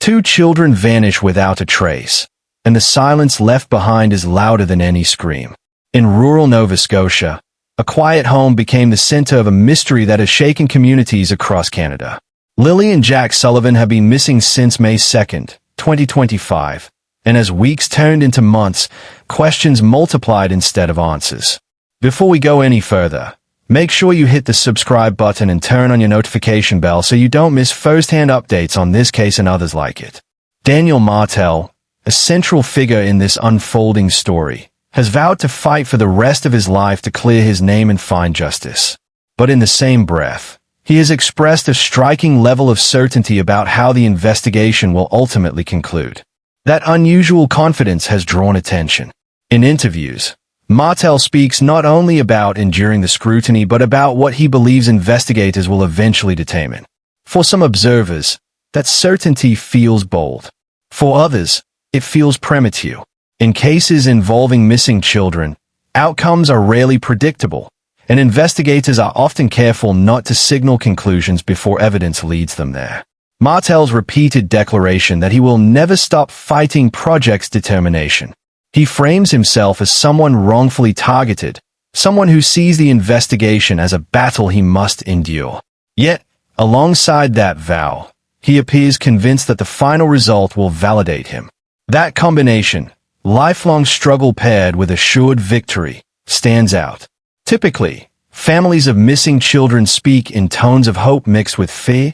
Two children vanish without a trace, and the silence left behind is louder than any scream. In rural Nova Scotia, a quiet home became the center of a mystery that has shaken communities across Canada. Lilly and Jack Sullivan have been missing since May 2nd, 2025, and as weeks turned into months, questions multiplied instead of answers. Before we go any further, make sure you hit the subscribe button and turn on your notification bell so you don't miss first-hand updates on this case and others like it. Daniel Martell, a central figure in this unfolding story, has vowed to fight for the rest of his life to clear his name and find justice. But in the same breath, he has expressed a striking level of certainty about how the investigation will ultimately conclude. That unusual confidence has drawn attention. In interviews, Martell speaks not only about enduring the scrutiny but about what he believes investigators will eventually determine. For some observers, that certainty feels bold. For others, it feels premature. In cases involving missing children, outcomes are rarely predictable, and investigators are often careful not to signal conclusions before evidence leads them there. Martell's repeated declaration that he will never stop fighting project's determination. He frames himself as someone wrongfully targeted, someone who sees the investigation as a battle he must endure. Yet, alongside that vow, he appears convinced that the final result will validate him. That combination, lifelong struggle paired with assured victory, stands out. Typically, families of missing children speak in tones of hope mixed with fear,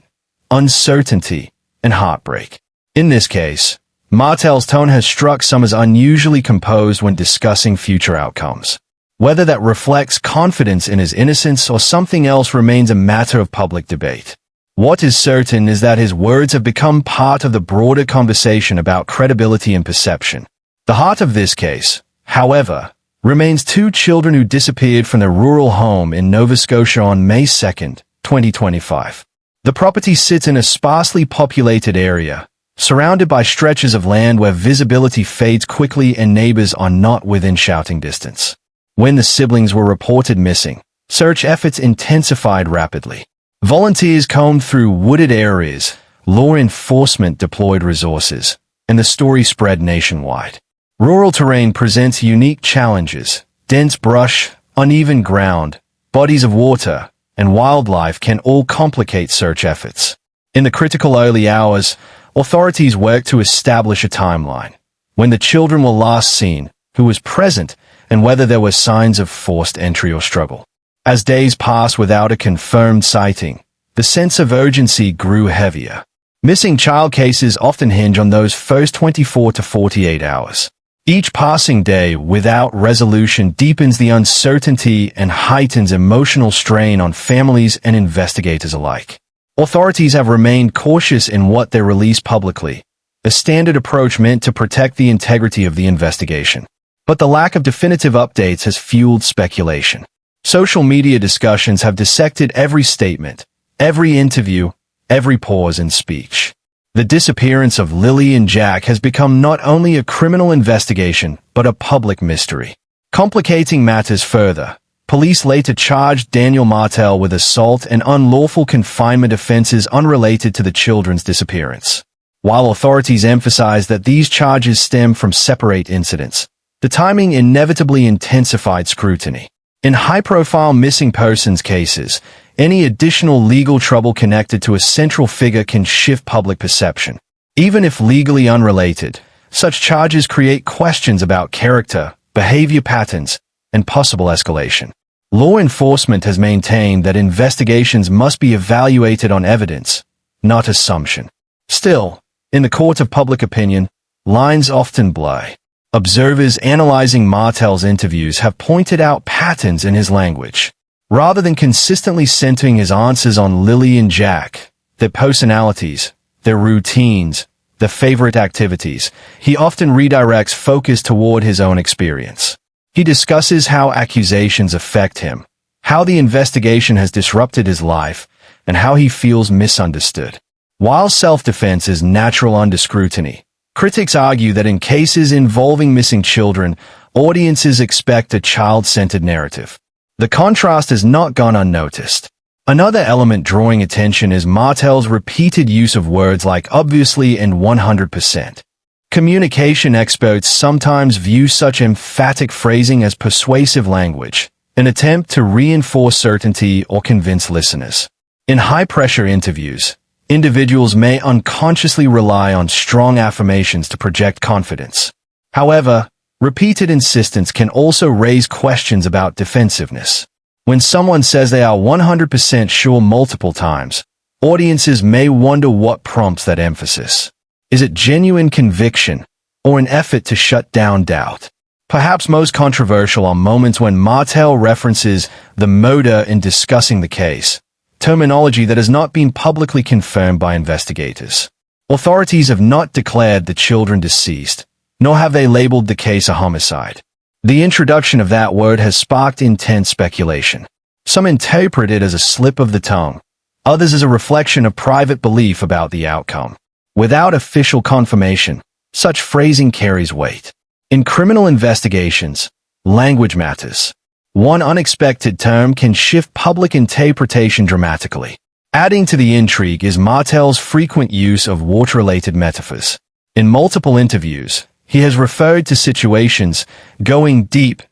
uncertainty, and heartbreak. In this case, Martell's tone has struck some as unusually composed when discussing future outcomes. Whether that reflects confidence in his innocence or something else remains a matter of public debate. What is certain is that his words have become part of the broader conversation about credibility and perception. The heart of this case, however, remains two children who disappeared from their rural home in Nova Scotia on May 2nd, 2025. The property sits in a sparsely populated area, surrounded by stretches of land where visibility fades quickly and neighbors are not within shouting distance. When the siblings were reported missing, search efforts intensified rapidly. Volunteers combed through wooded areas, law enforcement deployed resources, and the story spread nationwide. Rural terrain presents unique challenges. Dense brush, uneven ground, bodies of water, and wildlife can all complicate search efforts. In the critical early hours, authorities worked to establish a timeline. When the children were last seen, who was present, and whether there were signs of forced entry or struggle. As days passed without a confirmed sighting, the sense of urgency grew heavier. Missing child cases often hinge on those first 24 to 48 hours. Each passing day without resolution deepens the uncertainty and heightens emotional strain on families and investigators alike. Authorities have remained cautious in what they release publicly, a standard approach meant to protect the integrity of the investigation. But the lack of definitive updates has fueled speculation. Social media discussions have dissected every statement, every interview, every pause in speech. The disappearance of Lilly and Jack has become not only a criminal investigation, but a public mystery. Complicating matters further, police later charged Daniel Martell with assault and unlawful confinement offenses unrelated to the children's disappearance. While authorities emphasized that these charges stem from separate incidents, the timing inevitably intensified scrutiny. In high-profile missing persons cases, any additional legal trouble connected to a central figure can shift public perception. Even if legally unrelated, such charges create questions about character, behavior patterns, and possible escalation. Law enforcement has maintained that investigations must be evaluated on evidence, not assumption. Still, in the court of public opinion, lines often blur. Observers analyzing Martell's interviews have pointed out patterns in his language. Rather than consistently centering his answers on Lilly and Jack, their personalities, their routines, their favorite activities, he often redirects focus toward his own experience. He discusses how accusations affect him, how the investigation has disrupted his life, and how he feels misunderstood. While self-defense is natural under scrutiny, critics argue that in cases involving missing children, audiences expect a child-centered narrative. The contrast has not gone unnoticed. Another element drawing attention is Martell's repeated use of words like obviously and 100%. Communication experts sometimes view such emphatic phrasing as persuasive language, an attempt to reinforce certainty or convince listeners. In high-pressure interviews, individuals may unconsciously rely on strong affirmations to project confidence. However, repeated insistence can also raise questions about defensiveness. When someone says they are 100% sure multiple times, audiences may wonder what prompts that emphasis. Is it genuine conviction or an effort to shut down doubt? Perhaps most controversial are moments when Martell references the murder in discussing the case, terminology that has not been publicly confirmed by investigators. Authorities have not declared the children deceased, nor have they labeled the case a homicide. The introduction of that word has sparked intense speculation. Some interpret it as a slip of the tongue, others as a reflection of private belief about the outcome. Without official confirmation, such phrasing carries weight. In criminal investigations, language matters. One unexpected term can shift public interpretation dramatically. Adding to the intrigue is Martell's frequent use of water-related metaphors. In multiple interviews, he has referred to situations going deep,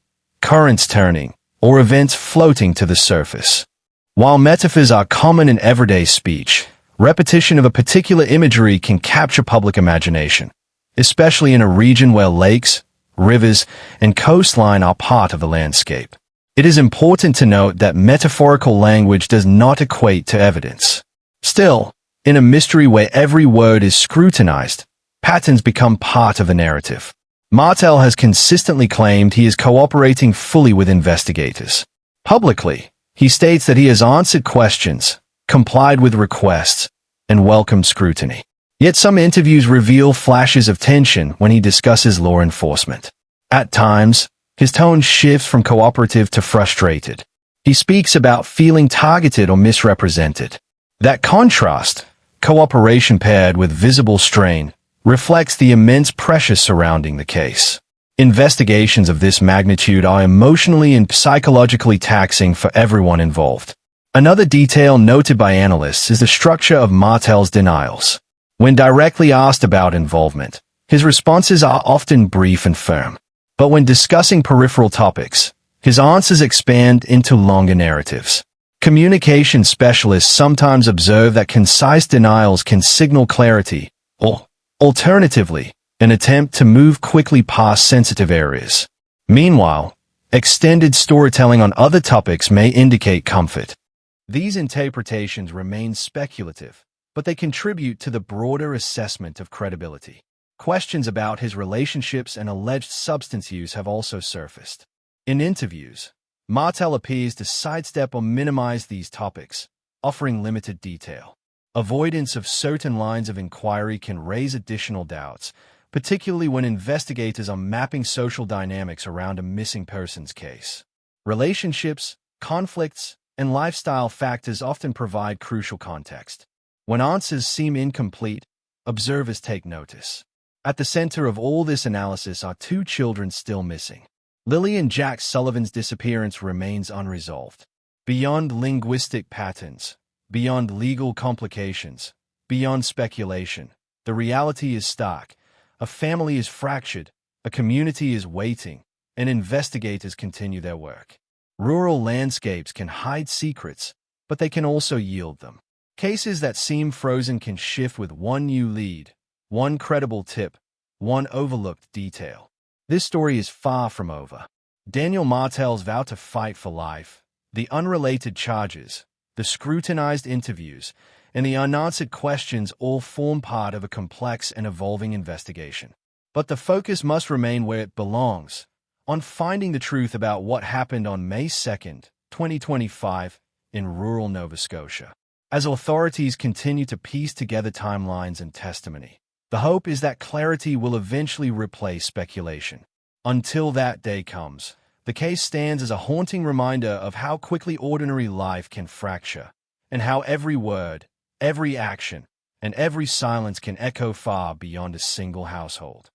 currents turning, or events floating to the surface. While metaphors are common in everyday speech, repetition of a particular imagery can capture public imagination, especially in a region where lakes, rivers, and coastline are part of the landscape. It is important to note that metaphorical language does not equate to evidence. Still, in a mystery where every word is scrutinized, patterns become part of the narrative. Martell has consistently claimed he is cooperating fully with investigators. Publicly, he states that he has answered questions, complied with requests, and welcomed scrutiny. Yet some interviews reveal flashes of tension when he discusses law enforcement. At times, his tone shifts from cooperative to frustrated. He speaks about feeling targeted or misrepresented. That contrast, cooperation paired with visible strain, reflects the immense pressure surrounding the case. Investigations of this magnitude are emotionally and psychologically taxing for everyone involved. Another detail noted by analysts is the structure of Martell's denials. When directly asked about involvement, his responses are often brief and firm. But when discussing peripheral topics, his answers expand into longer narratives. Communication specialists sometimes observe that concise denials can signal clarity, or, alternatively, an attempt to move quickly past sensitive areas. Meanwhile, extended storytelling on other topics may indicate comfort. These interpretations remain speculative, but they contribute to the broader assessment of credibility. Questions about his relationships and alleged substance use have also surfaced. In interviews, Martell appears to sidestep or minimize these topics, offering limited detail. Avoidance of certain lines of inquiry can raise additional doubts, particularly when investigators are mapping social dynamics around a missing persons case. Relationships, conflicts, and lifestyle factors often provide crucial context. When answers seem incomplete, observers take notice. At the center of all this analysis are two children still missing. Lilly and Jack Sullivan's disappearance remains unresolved. Beyond linguistic patterns, beyond legal complications, beyond speculation, the reality is stark. A family is fractured, a community is waiting, and investigators continue their work. Rural landscapes can hide secrets, but they can also yield them. Cases that seem frozen can shift with one new lead, one credible tip, one overlooked detail. This story is far from over. Daniel Martell's vow to fight for life, the unrelated charges, the scrutinized interviews, and the unanswered questions all form part of a complex and evolving investigation. But the focus must remain where it belongs, on finding the truth about what happened on May 2nd, 2025, in rural Nova Scotia. As authorities continue to piece together timelines and testimony, the hope is that clarity will eventually replace speculation. Until that day comes, the case stands as a haunting reminder of how quickly ordinary life can fracture, and how every word, every action, and every silence can echo far beyond a single household.